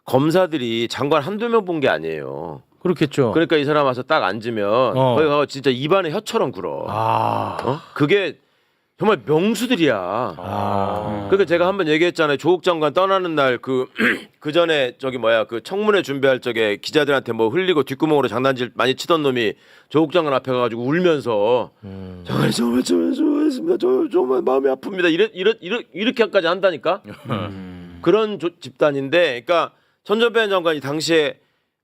검사들이 장관 한두 명 본 게 아니에요. 그렇겠죠. 그러니까 이 사람 와서 딱 앉으면 거기 가서 진짜 입안에 혀처럼 굴어. 그게 정말 명수들이야. 그러니까 제가 한번 얘기했잖아요. 조국 장관 떠나는 날 그 전에 저기 뭐야 그 청문회 준비할 적에 기자들한테 뭐 흘리고 뒷구멍으로 장난질 많이 치던 놈이 조국 장관 앞에 가가지고 울면서 정말 좋아했습니다. 정말 마음이 아픕니다. 이렇게까지 한다니까. 그런 집단인데, 그러니까 천전배현 장관이 당시에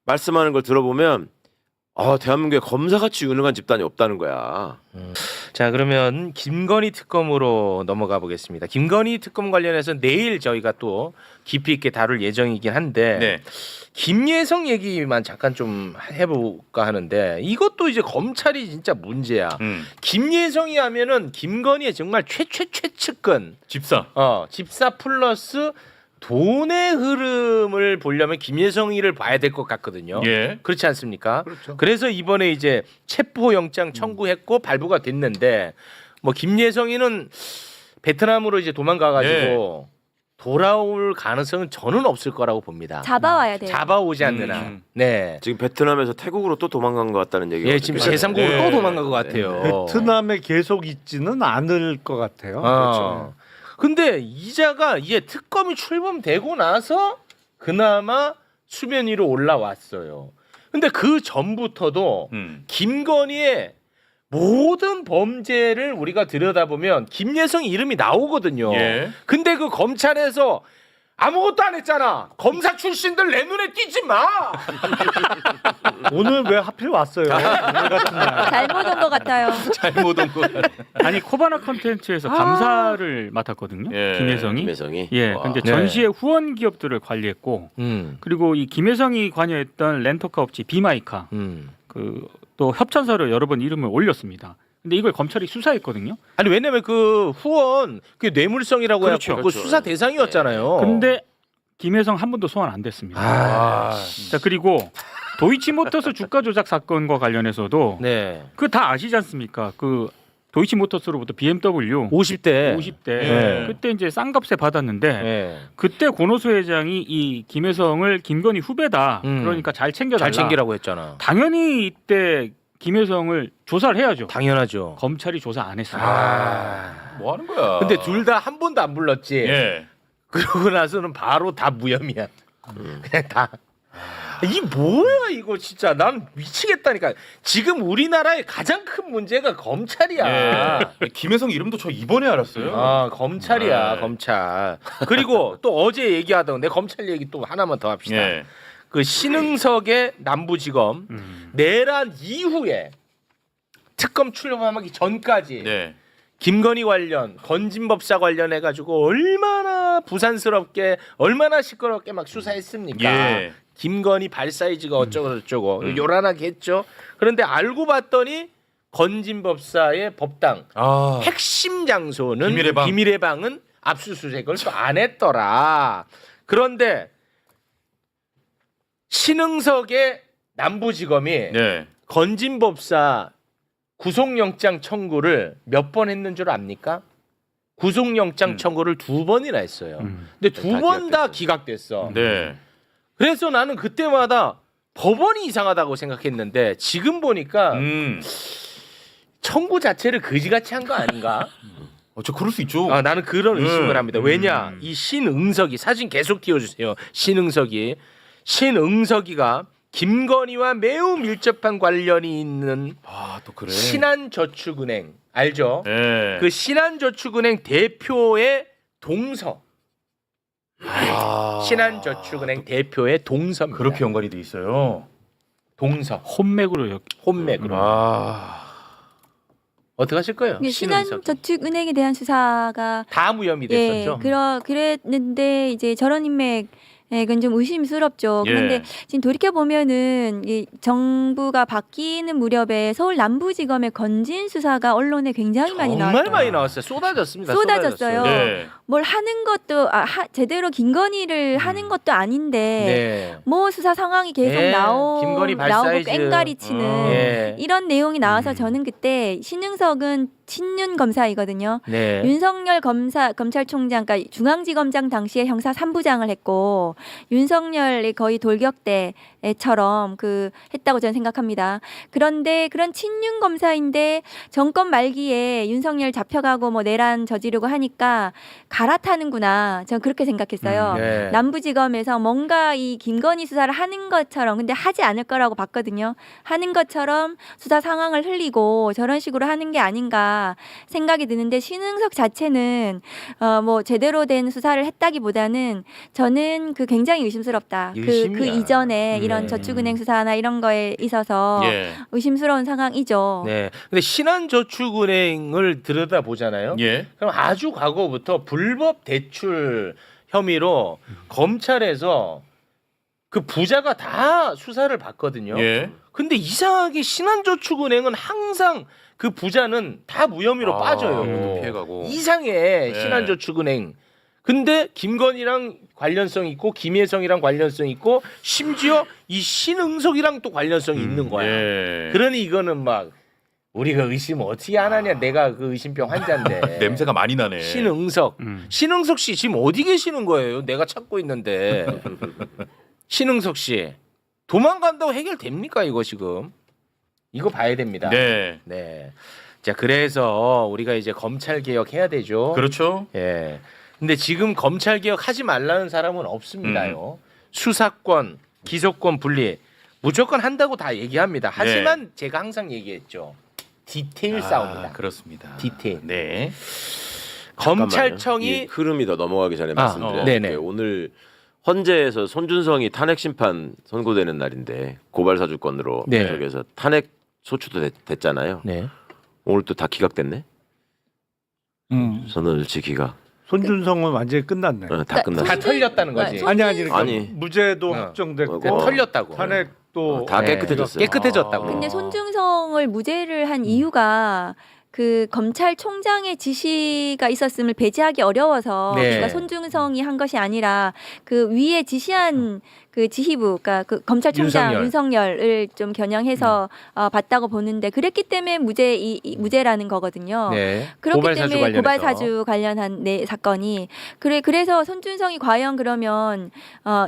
말씀하는 걸 들어보면 대한민국에 검사같이 유능한 집단이 없다는 거야. 자, 그러면 김건희 특검으로 넘어가 보겠습니다. 김건희 특검 관련해서 내일 저희가 또 깊이 있게 다룰 예정이긴 한데 네. 김예성 얘기만 잠깐 좀 해볼까 하는데 이것도 이제 검찰이 진짜 문제야. 김예성이 하면은 김건희의 정말 최측근 집사. 집사 플러스 돈의 흐름을 보려면 김예성이를 봐야 될 것 같거든요. 예. 그렇지 않습니까? 그렇죠. 그래서 이번에 이제 체포영장 청구했고 발부가 됐는데 뭐 김예성이는 베트남으로 이제 도망가가지고 돌아올 가능성은 저는 없을 거라고 봅니다. 잡아와야 돼요. 잡아오지 않는 한. 네. 지금 베트남에서 태국으로 또 도망간 것 같다는 얘기가. 예, 지금 제3국으로 또 도망간 것 같아요. 베트남에 계속 있지는 않을 것 같아요. 그렇죠. 근데 이자가 이제 특검이 출범되고 나서 그나마 수면 위로 올라왔어요. 근데 그 전부터도 김건희의 모든 범죄를 우리가 들여다보면 김예성 이름이 나오거든요. 예. 근데 그 검찰에서 아무것도 안 했잖아. 검사 출신들 내 눈에 띄지 마. 오늘 왜 하필 왔어요? 오늘 같은 날. 잘못 온 것 같아요. 잘못 온 거. 아니 코바나 컨텐츠에서 감사를 맡았거든요. 예. 김혜성이. 예. 근데 전시의 후원 기업들을 관리했고 그리고 이 김혜성이 관여했던 렌터카 업체 비마이카 또 협찬사로 여러 번 이름을 올렸습니다. 근데 이걸 검찰이 수사했거든요. 아니 왜냐면 그 후원 그 뇌물성이라고 그렇죠. 해서 그 수사 대상이었잖아요. 근데 김혜성 한 번도 소환 안 됐습니다. 자 그리고 도이치모터스 주가 조작 사건과 관련해서도 네. 그 다 아시지 않습니까? 그 도이치모터스로부터 BMW 50대. 네. 그때 이제 쌍값에 받았는데 네. 그때 권오수 회장이 이 김혜성을 김건희 후배다. 그러니까 잘 챙겨달라. 잘 챙기라고 했잖아. 당연히 이때 김혜성을 조사를 해야죠. 당연하죠. 검찰이 조사 안 했습니다. 뭐 하는 거야? 근데 둘 다 한 번도 안 불렀지. 예. 그러고 나서는 바로 다 무혐의야. 그냥 다. 이 뭐야 이거 진짜 난 미치겠다니까. 지금 우리나라의 가장 큰 문제가 검찰이야. 예. 김혜성 이름도 저 이번에 알았어요. 검찰이야. 네. 검찰. 그리고 또 어제 얘기하던 내 검찰 얘기 또 하나만 더 합시다. 예. 그 신흥석의 남부지검 내란 이후에 특검 출범하기 전까지 네. 김건희 관련 건진법사 관련해 가지고 얼마나 부산스럽게 얼마나 시끄럽게 막 수사했습니까? 예. 김건희 발 사이즈가 어쩌고 저쩌고 요란하게 했죠. 그런데 알고 봤더니 건진법사의 법당 핵심 장소는 비밀의 방은 압수수색을 또 안 했더라. 그런데 신흥석의 남부지검이 네. 건진법사 구속영장 청구를 몇 번 했는 줄 압니까? 구속영장 청구를 2번이나 했어요. 근데 2번 다 기각됐어. 네. 그래서 나는 그때마다 법원이 이상하다고 생각했는데 지금 보니까 청구 자체를 그지같이 한 거 아닌가? 저 그럴 수 있죠. 나는 그런 의심을 합니다. 왜냐? 이 신응석이 사진 계속 띄워주세요. 신응석이가 김건희와 매우 밀접한 관련이 있는 또 그래. 신한저축은행 알죠? 네. 그 신한저축은행 대표의 동서. 신한저축은행 대표의 동서입니다. 그렇게 연관이 돼 있어요. 동서. 혼맥으로 혼맥으로. 어떻게 하실 거예요? 신한저축은행에 대한 수사가 다 무혐의 됐었죠. 그랬는데 이제 저런 인맥 그건 좀 의심스럽죠. 그런데 지금 돌이켜 보면은 이 정부가 바뀌는 무렵에 서울 남부지검의 건진 수사가 언론에 굉장히 많이 나왔어요. 정말 많이 나왔어요. 쏟아졌습니다. 쏟아졌어요. 네. 뭘 하는 것도 제대로 김건희를 하는 것도 아닌데 뭐 수사 상황이 계속 김건희 나오고 발사이즈. 꽹가리 치는 이런 내용이 나와서 저는 그때 신흥석은 친윤 검사이거든요. 네. 윤석열 검찰총장, 그러니까 중앙지검장 당시에 형사 3부장을 했고 윤석열이 거의 돌격대처럼 했다고 저는 생각합니다. 그런데 그런 친윤 검사인데 정권 말기에 윤석열 잡혀가고 뭐 내란 저지르고 하니까 갈아타는구나. 저는 그렇게 생각했어요. 네. 남부지검에서 뭔가 이 김건희 수사를 하는 것처럼, 근데 하지 않을 거라고 봤거든요. 하는 것처럼 수사 상황을 흘리고 저런 식으로 하는 게 아닌가 생각이 드는데, 신흥석 자체는 뭐 제대로 된 수사를 했다기보다는 저는 굉장히 의심스럽다. 그 의심이야. 이전에 이런 저축은행 수사나 이런 거에 있어서 예. 의심스러운 상황이죠. 네. 근데 신한저축은행을 들여다 보잖아요. 예. 그럼 아주 과거부터 불법 대출 혐의로 검찰에서 그 부자가 다 수사를 받거든요. 예. 근데 이상하게 신한저축은행은 항상 그 부자는 다 무혐의로 빠져요. 피해가고. 이상해. 네. 신한저축은행. 근데 김건희랑 관련성 있고 김혜성이랑 관련성 있고 심지어 이 신응석이랑 또 관련성이 있는 거야. 예. 그러니 이거는 막 우리가 의심 어떻게 안 하냐. 내가 그 의심병 환자인데. 냄새가 많이 나네. 신응석. 신응석 씨 지금 어디 계시는 거예요? 내가 찾고 있는데. 신응석 씨 도망간다고 해결됩니까 이거 지금? 이거 봐야 됩니다. 네. 네. 자, 그래서 우리가 이제 검찰 개혁 해야 되죠. 그렇죠. 예. 근데 지금 검찰 개혁 하지 말라는 사람은 없습니다요. 수사권, 기소권 분리 무조건 한다고 다 얘기합니다. 하지만 제가 항상 얘기했죠. 디테일 싸움이다. 그렇습니다. 디테일. 네. 검찰청이 이 흐름이 더 넘어가기 전에 말씀드려야 네네. 될 게, 오늘 헌재에서 손준성이 탄핵 심판 선고되는 날인데 고발 사주권으로 네. 저기서 탄핵 소추도 됐잖아요. 네. 오늘 또 다 기각됐네. 선언일치 기각. 손준성은 완전히 끝났네. 다 끝났어. 다 털렸다는 거지. 네. 아니 그러니까 아니. 무죄도 확정됐고 털렸다고. 탄핵도 다 네. 깨끗해졌어요. 깨끗해졌다고. 근데 손준성을 무죄를 한 이유가 그 검찰총장의 지시가 있었음을 배제하기 어려워서, 네. 그러니까 손준성이 한 것이 아니라 그 위에 지시한 그 지휘부, 그러니까 그 검찰총장 윤석열을 좀 겨냥해서 봤다고 보는데, 그랬기 때문에 무죄라는 거거든요. 네. 그렇기 고발사주 때문에 관련해서. 고발사주 관련한 사건이 그래서 손준성이 과연 그러면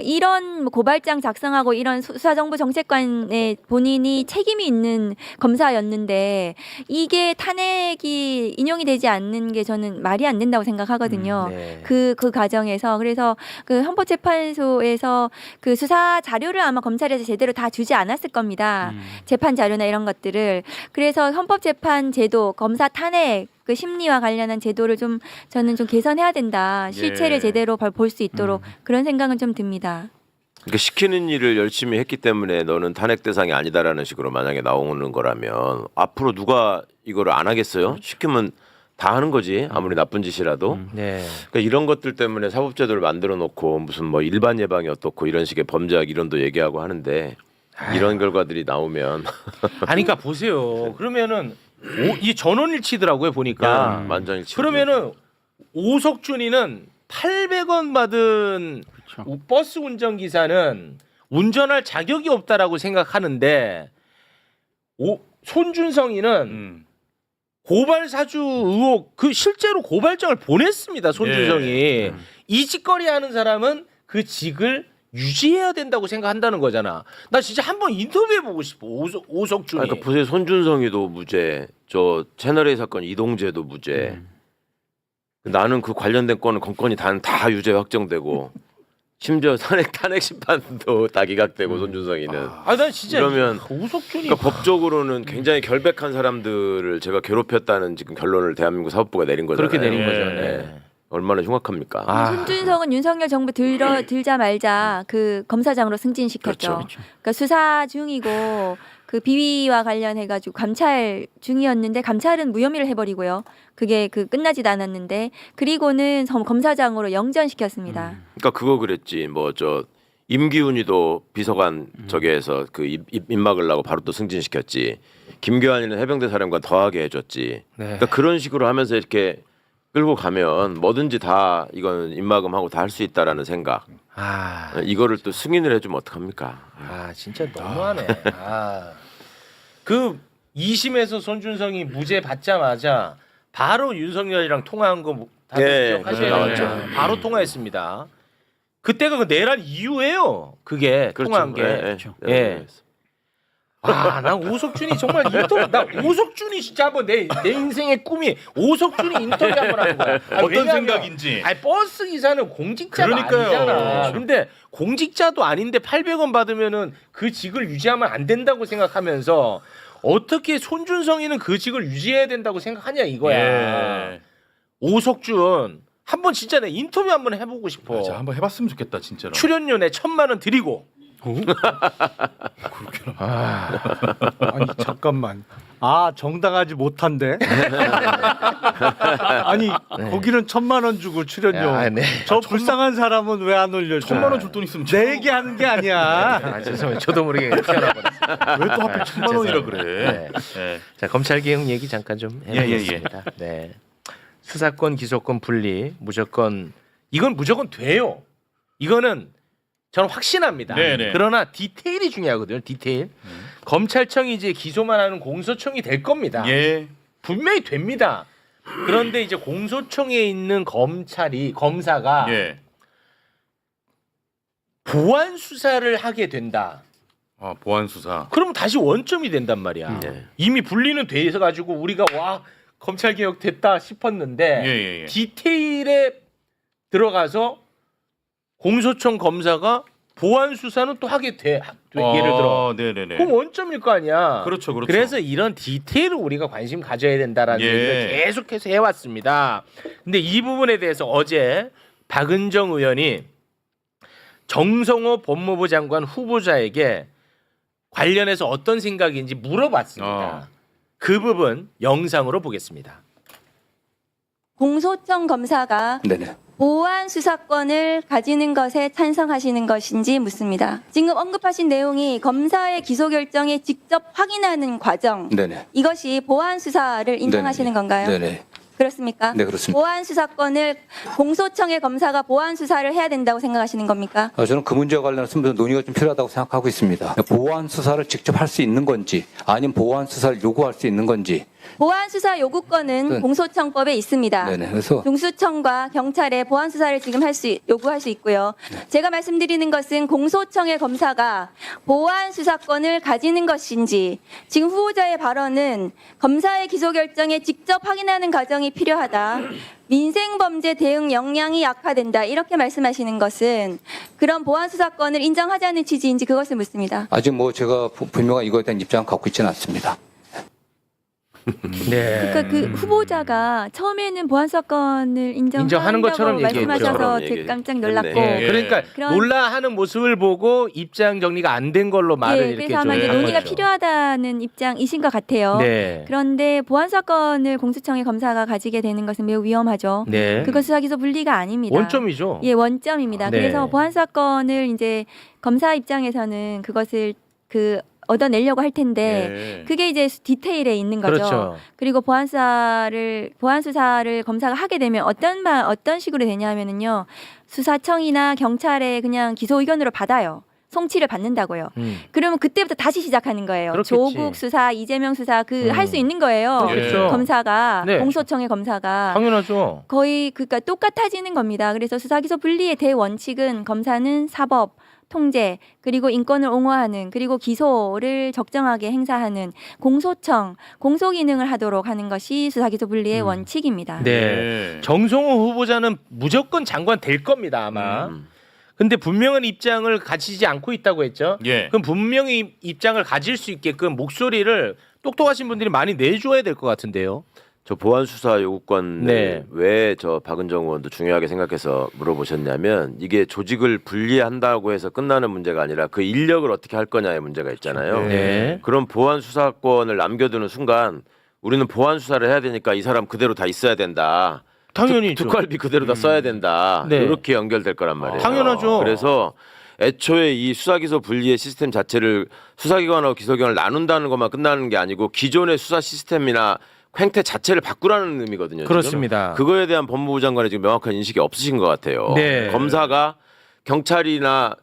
이런 뭐 고발장 작성하고 이런 수사정보 정책관에 본인이 책임이 있는 검사였는데 이게 탄핵이 인용이 되지 않는 게 저는 말이 안 된다고 생각하거든요. 네. 그 과정에서. 그래서 그 헌법재판소에서 그 수사 자료를 아마 검찰에서 제대로 다 주지 않았을 겁니다. 재판 자료나 이런 것들을. 그래서 헌법재판 제도, 검사 탄핵 그 심리와 관련한 제도를 저는 좀 개선해야 된다. 실체를 제대로 볼 수 있도록 그런 생각은 좀 듭니다. 그러니까 시키는 일을 열심히 했기 때문에 너는 탄핵 대상이 아니다라는 식으로 만약에 나오는 거라면 앞으로 누가 이거를 안 하겠어요? 시키면 다 하는 거지, 아무리 나쁜 짓이라도. 네. 그러니까 이런 것들 때문에 사법제도를 만들어 놓고 무슨 뭐 일반 예방이 어떻고 이런 식의 범죄학 이론도 얘기하고 하는데, 이런 결과들이 나오면 아니 그러니까 보세요. 그러면은 이 전원일치더라고요 보니까. 만장일치. 그러면은 오석준이는 800원 받은 그렇죠. 버스 운전기사는 운전할 자격이 없다라고 생각하는데, 손준성이는 고발 사주 의혹 실제로 고발장을 보냈습니다. 손준성이. 이 짓거리 하는 사람은 그 직을 유지해야 된다고 생각한다는 거잖아. 나 진짜 한번 인터뷰해보고 싶어. 오석준이. 그러니까 보세요, 손준성이도 무죄, 저 채널A 사건 이동재도 무죄. 나는 그 관련된 건은 건건이 다 유죄 확정되고 심지어 탄핵 심판도 다 기각되고 손준성이는. 난 진짜 그러면 오석준이. 그러니까 법적으로는 굉장히 결백한 사람들을 제가 괴롭혔다는 지금 결론을 대한민국 사법부가 내린 거잖아요. 그렇게 내린 거죠. 네. 네. 얼마나 흉악합니까? 손준성은 윤석열 정부 들자 말자 그 검사장으로 승진시켰죠. 그렇죠. 그러니까 수사 중이고 그 비위와 관련해가지고 감찰 중이었는데 감찰은 무혐의를 해버리고요. 그게 끝나지도 않았는데, 그리고는 검사장으로 영전시켰습니다. 그러니까 그거 그랬지. 뭐 저 임기훈이도 비서관 저기에서 그 입 막으려고 바로 또 승진시켰지. 김교환이는 해병대 사령관 더하게 해줬지. 그러니까 그런 식으로 하면서 이렇게 끌고 가면 뭐든지 다 이건 입막음하고 다 할 수 있다라는 생각. 이거를 또 승인을 해주면 어떡합니까? 진짜 너무하네. 그 2심에서 손준성이 무죄 받자마자 바로 윤석열이랑 통화한 거 다들 예, 기억하셔야 나왔죠. 되죠. 바로 통화했습니다. 그때가 그 내란 이후에요. 그게 통화한 게. 예. 아, 난 오석준이 정말 인터뷰, 나 오석준이 진짜 한번 내 인생의 꿈이 오석준이 인터뷰 한번 하는 거야. 어떤 생각인지. 아니 버스 기사는 공직자가 그러니까요. 아니잖아. 그렇죠. 근데 공직자도 아닌데 800원 받으면은 그 직을 유지하면 안 된다고 생각하면서 어떻게 손준성이는 그 직을 유지해야 된다고 생각하냐 이거야. 예. 오석준 한번 진짜 내 인터뷰 한번 해보고 싶어. 맞아, 한번 해봤으면 좋겠다 진짜로. 출연료에 1,000만 원 드리고. 아니 잠깐만. 아 정당하지 못한데. 아니 거기는 1,000만 원 주고 출연료. 야, 네. 저 불쌍한 사람은 왜 안 올려줘? 1,000만 원 줄 돈 있으면 내 얘기하는 게 아니야. 아, 죄송해요. 저도 모르게 튀어나와버렸어요. 왜 또 하필 1,000만 원이라 그래? 네. 예. 자, 검찰 개혁 얘기 잠깐 좀 해보겠습니다. 네. 수사권, 기소권 분리 무조건 이건 무조건 돼요. 이거는 저는 확신합니다. 네네. 그러나 디테일이 중요하거든요. 디테일. 검찰청이 이제 기소만 하는 공소청이 될 겁니다. 예. 분명히 됩니다. 그런데 이제 공소청에 있는 검사가 예. 보안 수사를 하게 된다. 아, 보안 수사. 그러면 다시 원점이 된단 말이야. 네. 이미 분리는 돼 있어 가지고 우리가 와 검찰 개혁 됐다 싶었는데 예. 디테일에 들어가서 공소청 검사가 보안 수사는 또 하게 돼. 예를 들어. 네네네. 그럼 원점일 거 아니야. 그렇죠, 그렇죠. 그래서 이런 디테일을 우리가 관심 가져야 된다라는 예. 얘기를 계속해서 해왔습니다. 근데 이 부분에 대해서 어제 박은정 의원이 정성호 법무부 장관 후보자에게 관련해서 어떤 생각인지 물어봤습니다. 그 부분 영상으로 보겠습니다. 공소청 검사가 네네. 보안 수사권을 가지는 것에 찬성하시는 것인지 묻습니다. 지금 언급하신 내용이 검사의 기소 결정에 직접 확인하는 과정, 네네. 이것이 보안 수사를 인정하시는 네네. 건가요? 네네. 그렇습니까? 네, 그렇습니다. 보안 수사권을 공소청의 검사가 보안 수사를 해야 된다고 생각하시는 겁니까? 저는 그 문제와 관련해서 논의가 좀 필요하다고 생각하고 있습니다. 보안 수사를 직접 할 수 있는 건지, 아니면 보안 수사를 요구할 수 있는 건지. 보안 수사 요구권은 네. 공소청법에 있습니다. 네네. 그래서 중수청과 경찰에 보안 수사를 지금 요구할 수 있고요. 제가 말씀드리는 것은 공소청의 검사가 보안 수사권을 가지는 것인지, 지금 후보자의 발언은 검사의 기소 결정에 직접 확인하는 과정이 필요하다. 민생범죄 대응 역량이 약화된다. 이렇게 말씀하시는 것은 그런 보안 수사권을 인정하자는 취지인지 그것을 묻습니다. 아직 제가 분명한 이거에 대한 입장을 갖고 있지는 않습니다. 네. 그러니까 그 후보자가 처음에는 보안 수사권을 인정하는 것처럼 말씀하셔서 얘기했죠. 제가 깜짝 놀랐고 했네. 예. 그러니까 그런- 놀라하는 모습을 보고 입장 정리가 안 된 걸로 말을 예, 이렇게 그래서 아마 좀 이제 한 논의가 거죠. 필요하다는 입장이신 것 같아요. 네. 그런데 보안 수사권을 공수청의 검사가 가지게 되는 것은 매우 위험하죠. 네. 그것 수사기소 분리가 아닙니다. 원점이죠. 예, 원점입니다. 네. 그래서 보안 수사권을 이제 검사 입장에서는 그것을 얻어내려고 할 텐데 예. 그게 이제 디테일에 있는 거죠. 그렇죠. 그리고 보안 수사를 검사가 하게 되면 어떤 식으로 되냐면은요. 수사청이나 경찰에 그냥 기소 의견으로 받아요. 송치를 받는다고요. 그러면 그때부터 다시 시작하는 거예요. 그렇겠지. 조국 수사, 이재명 수사 할 수 있는 거예요. 그렇죠. 검사가 네. 공소청의 검사가 당연하죠. 거의 그러니까 똑같아지는 겁니다. 그래서 수사기소 분리의 대원칙은 검사는 사법, 통제, 그리고 인권을 옹호하는, 그리고 기소를 적정하게 행사하는 공소청, 공소 기능을 하도록 하는 것이 수사기소 분리의 원칙입니다. 네. 예. 정성호 후보자는 무조건 장관 될 겁니다, 아마. 근데 분명한 입장을 가지지 않고 있다고 했죠. 예. 그럼 분명히 입장을 가질 수 있게끔 목소리를 똑똑하신 분들이 많이 내줘야 될 것 같은데요. 저 보안 수사 요구권 네. 왜 저 박은정 의원도 중요하게 생각해서 물어보셨냐면 이게 조직을 분리한다고 해서 끝나는 문제가 아니라 그 인력을 어떻게 할 거냐의 문제가 있잖아요. 네. 그런 보안 수사권을 남겨두는 순간 우리는 보안 수사를 해야 되니까 이 사람 그대로 다 있어야 된다. 당연히 특활비 그대로 다 써야 된다. 네. 이렇게 연결될 거란 말이에요. 당연하죠. 그래서 애초에 이 수사기소 분리의 시스템 자체를 수사기관하고 기소기관을 나눈다는 것만 끝나는 게 아니고 기존의 수사 시스템이나 횡태 자체를 바꾸라는 의미거든요. 지금. 그렇습니다. 그거에 대한 법무부 장관의 지금 명확한 인식이 없으신 것 같아요. 네. 검사가 경찰이나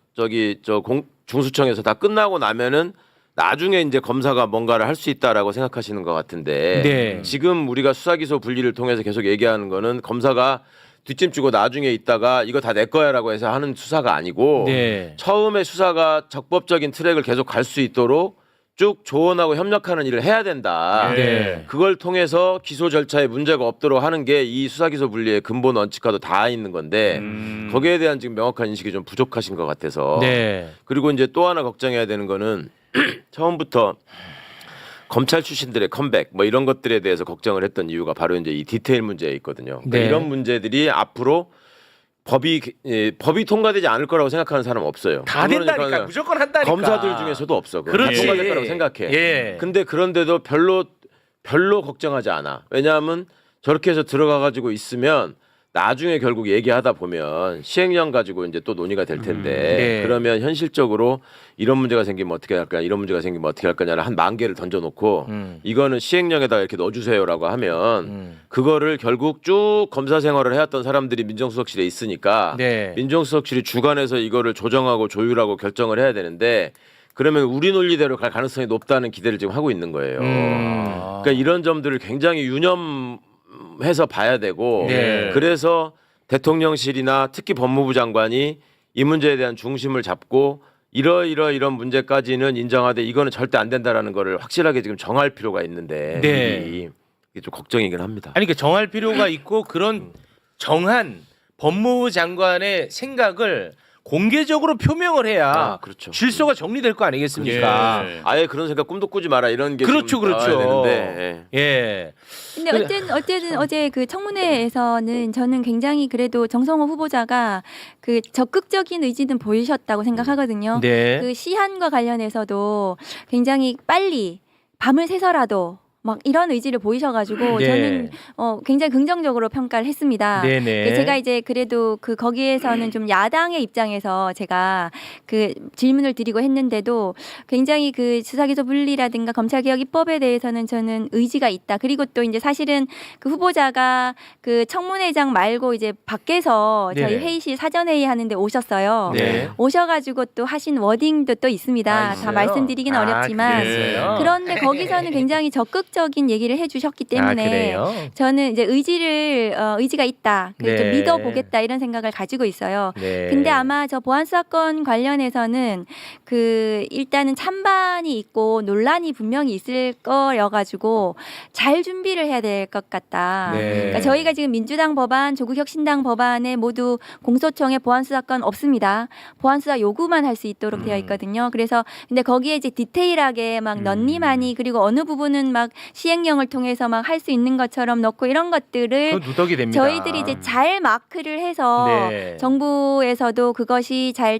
중수청에서 다 끝나고 나면은 나중에 이제 검사가 뭔가를 할 수 있다라고 생각하시는 것 같은데 네. 지금 우리가 수사기소 분리를 통해서 계속 얘기하는 거는 검사가 뒷짐지고 나중에 있다가 이거 다 내 거야라고 해서 하는 수사가 아니고 네. 처음에 수사가 적법적인 트랙을 계속 갈 수 있도록 쭉 조언하고 협력하는 일을 해야 된다. 네. 그걸 통해서 기소 절차에 문제가 없도록 하는 게 이 수사기소 분리의 근본 원칙과도 다 있는 건데 거기에 대한 지금 명확한 인식이 좀 부족하신 것 같아서 네. 그리고 이제 또 하나 걱정해야 되는 거는 처음부터 검찰 출신들의 컴백 뭐 이런 것들에 대해서 걱정을 했던 이유가 바로 이제 이 디테일 문제에 있거든요. 그러니까 네. 이런 문제들이 앞으로 법이 통과되지 않을 거라고 생각하는 사람 없어요. 다 된다니까. 무조건 한다니까. 검사들 중에서도 없어. 그거 다 그렇지. 통과될 거라고 생각해. 예. 근데 그런데도 별로 걱정하지 않아. 왜냐하면 저렇게 해서 들어가 가지고 있으면 나중에 결국 얘기하다 보면 시행령 가지고 이제 또 논의가 될 텐데 네. 그러면 현실적으로 이런 문제가 생기면 어떻게 할 거냐, 이런 문제가 생기면 어떻게 할 거냐를 한 10,000개를 던져놓고 이거는 시행령에다가 이렇게 넣어주세요라고 하면 그거를 결국 쭉 검사 생활을 해왔던 사람들이 민정수석실에 있으니까 네. 민정수석실이 주관해서 이거를 조정하고 조율하고 결정을 해야 되는데 그러면 우리 논리대로 갈 가능성이 높다는 기대를 지금 하고 있는 거예요. 그러니까 이런 점들을 굉장히 유념해서 봐야 되고 네. 그래서 대통령실이나 특히 법무부 장관이 이 문제에 대한 중심을 잡고 이런 문제까지는 인정하되 이거는 절대 안 된다라는 거를 확실하게 지금 정할 필요가 있는데 네. 미리 이게 좀 걱정이긴 합니다. 아니 그 정할 필요가 있고 그런 정한 법무부 장관의 생각을 공개적으로 표명을 해야 그렇죠. 질서가 정리될 거 아니겠습니까? 예. 아예 그런 생각 꿈도 꾸지 마라 이런 게 그렇죠, 좀 나와야 그렇죠. 되는데 예. 근데 어쨌든 어제 그 청문회에서는 저는 굉장히 그래도 정성호 후보자가 그 적극적인 의지는 보이셨다고 생각하거든요. 네. 그 시한과 관련해서도 굉장히 빨리 밤을 새서라도 막 이런 의지를 보이셔가지고 네. 저는 굉장히 긍정적으로 평가를 했습니다. 네네. 제가 이제 그래도 그 거기에서는 좀 야당의 입장에서 제가 그 질문을 드리고 했는데도 굉장히 그 수사기소 분리라든가 검찰개혁 입법에 대해서는 저는 의지가 있다. 그리고 또 이제 사실은 그 후보자가 그 청문회장 말고 이제 밖에서 저희 네. 회의실 사전회의 하는데 오셨어요. 네. 오셔가지고 또 하신 워딩도 또 있습니다. 있어요? 다 말씀드리긴 어렵지만 그랬어요? 그런데 거기서는 굉장히 적극적인 얘기를 해주셨기 때문에 그래요? 저는 이제 의지가 있다. 그래서 좀 네. 믿어보겠다 이런 생각을 가지고 있어요. 네. 근데 아마 저 보안수사권 관련해서는 그 일단은 찬반이 있고 논란이 분명히 있을 거여가지고 잘 준비를 해야 될 것 같다. 네. 그러니까 저희가 지금 민주당 법안, 조국혁신당 법안에 모두 공소청에 보안수사권 없습니다. 보안수사 요구만 할 수 있도록 되어 있거든요. 그래서 근데 거기에 이제 디테일하게 막 넣니만이 그리고 어느 부분은 막 시행령을 통해서 막 할 수 있는 것처럼 넣고 이런 것들을 그건 누덕이 됩니다. 저희들이 이제 잘 마크를 해서 네. 정부에서도 그것이 잘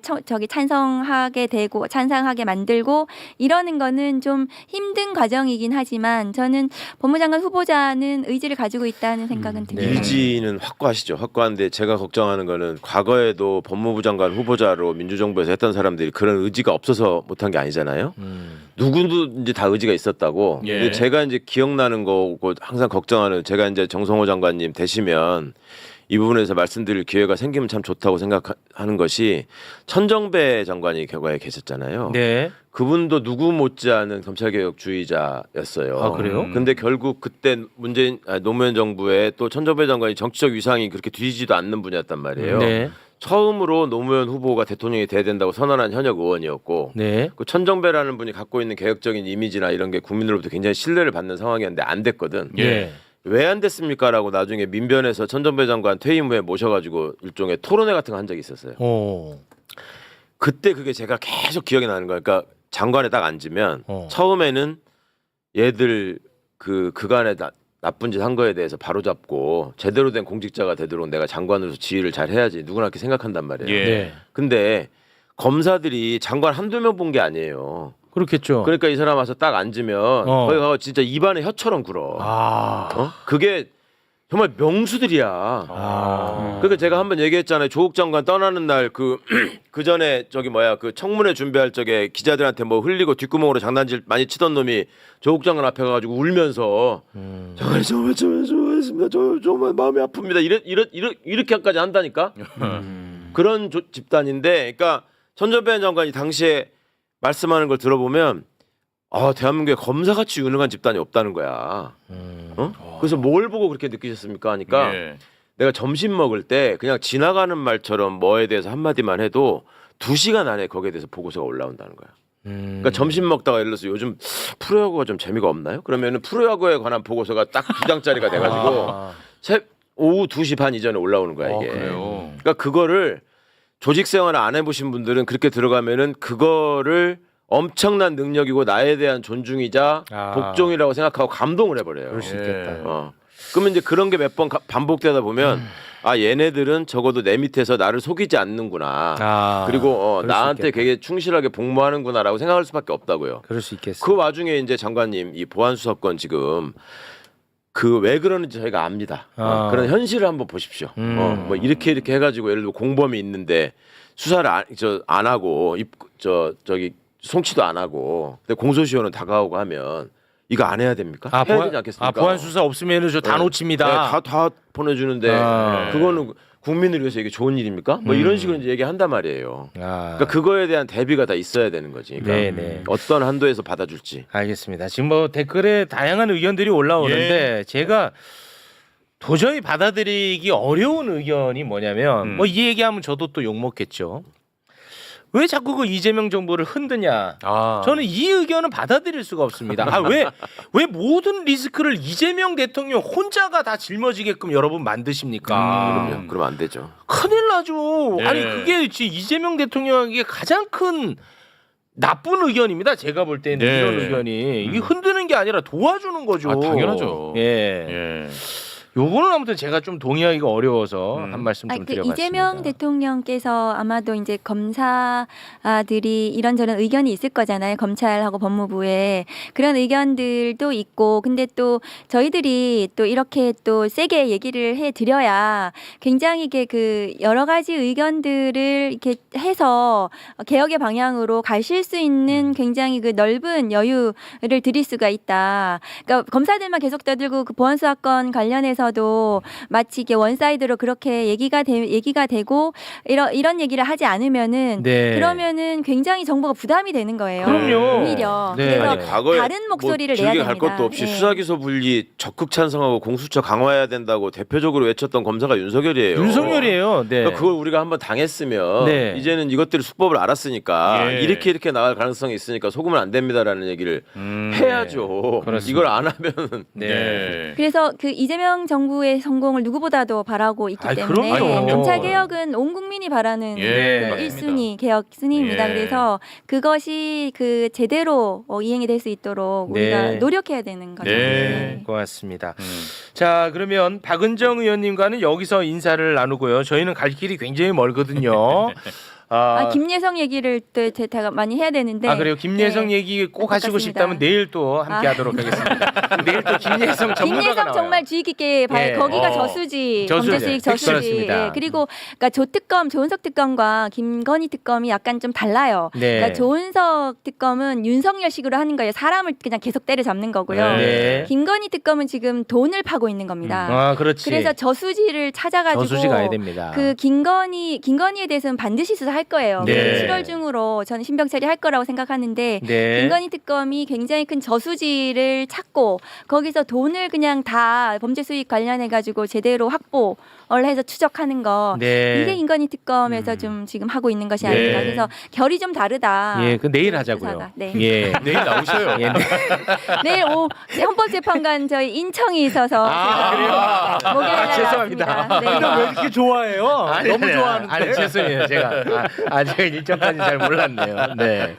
찬성하게 되고 찬성하게 만들고 이러는 거는 좀 힘든 과정이긴 하지만 저는 법무장관 후보자는 의지를 가지고 있다는 생각은 듭니다. 의지는 확고하시죠. 확고한데 제가 걱정하는 거는 과거에도 법무부 장관 후보자로 민주정부에서 했던 사람들이 그런 의지가 없어서 못한 게 아니잖아요. 누구도 이제 다 의지가 있었다고. 예. 근데 제가 이제 기억나는 거고 항상 걱정하는 제가 이제 정성호 장관님 되시면 이 부분에서 말씀드릴 기회가 생기면 참 좋다고 생각하는 것이 천정배 장관이 결과에 계셨잖아요. 네. 그분도 누구 못지않은 검찰개혁주의자였어요. 아, 그래요? 근데 결국 그때 노무현 정부의 또 천정배 장관이 정치적 위상이 그렇게 뒤지지도 않는 분이었단 말이에요. 네. 처음으로 노무현 후보가 대통령이 돼야 된다고 선언한 현역 의원이었고 네. 그 천정배라는 분이 갖고 있는 개혁적인 이미지나 이런 게 국민으로부터 굉장히 신뢰를 받는 상황이었는데 안 됐거든. 예. 왜 안 됐습니까라고 나중에 민변에서 천정배 장관 퇴임 후에 모셔가지고 일종의 토론회 같은 거 한 적이 있었어요. 그때 그게 제가 계속 기억이 나는 거예요. 그러니까 장관에 딱 앉으면 처음에는 얘들 그간에 나쁜 짓 한 거에 대해서 바로잡고 제대로 된 공직자가 되도록 내가 장관으로서 지휘를 잘 해야지 누구나 그렇게 생각한단 말이에요. 예. 네. 근데 검사들이 장관 한두 명 본 게 아니에요. 그렇겠죠. 그러니까 이 사람 와서 딱 앉으면 거기 가서 진짜 입안에 혀처럼 굴어. 그게 정말 명수들이야. 그러니까 제가 한번 얘기했잖아요. 조국 장관 떠나는 날 그 전에 그 청문회 준비할 적에 기자들한테 뭐 흘리고 뒷구멍으로 장난질 많이 치던 놈이 조국 장관 앞에 가가지고 울면서 장관님 정말 좋아했습니다. 정말 마음이 아픕니다. 이렇게까지 한다니까. 그런 집단인데, 그러니까 천정배 장관이 당시에 말씀하는 걸 들어보면 대한민국에 검사같이 유능한 집단이 없다는 거야. 그래서 뭘 보고 그렇게 느끼셨습니까? 하니까 예. 내가 점심 먹을 때 그냥 지나가는 말처럼 뭐에 대해서 한마디만 해도 2시간 안에 거기에 대해서 보고서가 올라온다는 거야. 그러니까 점심 먹다가 예를 들어서 요즘 프로야구가 좀 재미가 없나요? 그러면은 프로야구에 관한 보고서가 딱 2장짜리가 돼가지고 오후 2시 반 이전에 올라오는 거야 이게. 그래요. 그러니까 그거를 조직 생활을 안 해보신 분들은 그렇게 들어가면은 그거를 엄청난 능력이고 나에 대한 존중이자 복종이라고 생각하고 감동을 해버려요. 그럴 수 있겠다. 그러면 이제 그런 게 몇 번 반복되다 보면 얘네들은 적어도 내 밑에서 나를 속이지 않는구나. 그리고 그럴 수 나한테 있겠다. 되게 충실하게 복무하는구나라고 생각할 수밖에 없다고요. 그럴 수 있겠어. 그 와중에 이제 장관님 이 보안수사권 지금 그 왜 그러는지 저희가 압니다. 그런 현실을 한번 보십시오. 뭐 이렇게 해가지고 예를 들어 공범이 있는데 수사를 안 하고 저기 송치도 안 하고 근데 공소시효는 다가오고 하면 이거 안 해야 됩니까? 해야 되지 않겠습니까? 보안 수사 없으면은 저 다 놓칩니다. 다 보내주는데 그거는 국민을 위해서 이게 좋은 일입니까? 뭐 이런 식으로 이제 얘기한단 말이에요. 그러니까 그거에 대한 대비가 다 있어야 되는 거지. 그러니까 네네. 어떤 한도에서 받아줄지. 알겠습니다. 지금 뭐 댓글에 다양한 의견들이 올라오는데 제가 도저히 받아들이기 어려운 의견이 뭐냐면 뭐 이 얘기하면 저도 또 욕먹겠죠. 왜 자꾸 그 이재명 정부를 흔드냐? 저는 이 의견은 받아들일 수가 없습니다. 왜 모든 리스크를 이재명 대통령 혼자가 다 짊어지게끔 여러분 만드십니까? 그러면 안 되죠. 큰일 나죠. 네. 아니 그게 이재명 대통령에게 가장 큰 나쁜 의견입니다. 제가 볼 때는 네. 이런 의견이 이게 흔드는 게 아니라 도와주는 거죠. 당연하죠. 예. 요거는 아무튼 제가 좀 동의하기가 어려워서 한 말씀 좀 드려봤습니다. 이재명 대통령께서 아마도 이제 검사들이 이런저런 의견이 있을 거잖아요. 검찰하고 법무부에 그런 의견들도 있고, 근데 또 저희들이 또 이렇게 또 세게 얘기를 해드려야 굉장히 이게 그 여러 가지 의견들을 이렇게 해서 개혁의 방향으로 가실 수 있는 굉장히 그 넓은 여유를 드릴 수가 있다. 그러니까 검사들만 계속 떠들고 그 보안수사권 관련해서 도 마치 이게 원사이드로 그렇게 얘기가 되고 이런 얘기를 하지 않으면은 그러면은 굉장히 정부가 부담이 되는 거예요. 그럼요. 오히려 네. 그래서 아니, 과거에 다른 목소리를 내야 길게 됩니다. 갈 것도 없이 예. 수사기소 분리 적극 찬성하고 공수처 강화해야 된다고 대표적으로 외쳤던 검사가 윤석열이에요. 윤석열이에요. 네. 그러니까 그걸 우리가 한번 당했으면 이제는 이것들의 수법을 알았으니까 이렇게 나갈 가능성이 있으니까 속으면 안 됩니다라는 얘기를 해야죠. 그렇습니다. 이걸 안 하면은 그래서 그 이재명 정부의 성공을 누구보다도 바라고 있기 때문에 그럼요. 검찰 개혁은 온 국민이 바라는 그 맞습니다. 1순위 개혁 순위입니다. 그래서 그것이 그 제대로 이행이 될 수 있도록 우리가 노력해야 되는 거죠. 고맙습니다. 자, 그러면 박은정 의원님과는 여기서 인사를 나누고요. 저희는 갈 길이 굉장히 멀거든요. 김예성 얘기를 또 제가 많이 해야 되는데. 그래요. 김예성 얘기 꼭 하시고 안타깝습니다. 싶다면 내일 또 함께 하도록 하겠습니다. 내일 또 김예성 전문가가 김예성 나와요. 정말 주의 깊게 봐요. 거기가 저수지, 범죄수익 저수지. 그렇습니다. 그리고 그러니까 조특검, 조은석 특검과 김건희 특검이 약간 좀 달라요. 그러니까 조은석 특검은 윤석열식으로 하는 거예요. 사람을 그냥 계속 때려잡는 거고요. 김건희 특검은 지금 돈을 파고 있는 겁니다. 그렇지. 그래서 저수지를 찾아가지고 저수지 가야 됩니다. 그 김건희에 대해서는 반드시 수사할 거예요. 7월 중으로 저는 신병 처리할 거라고 생각하는데 김건희 특검이 굉장히 큰 저수지를 찾고 거기서 돈을 그냥 다 범죄 수익 관련해 가지고 제대로 확보를 해서 추적하는 거 이게 김건희 특검에서 좀 지금 하고 있는 것이 아닌가. 그래서 결이 좀 다르다. 그 내일 하자고요. 네. 내일 나오셔요. 내일 헌법재판관 저희 인청이 있어서 제가 목요일 날 죄송합니다. 나왔습니다. 왜 이렇게 좋아해요? 너무 좋아하는데. 죄송해요. 제가 일정까지 잘 몰랐네요. 네.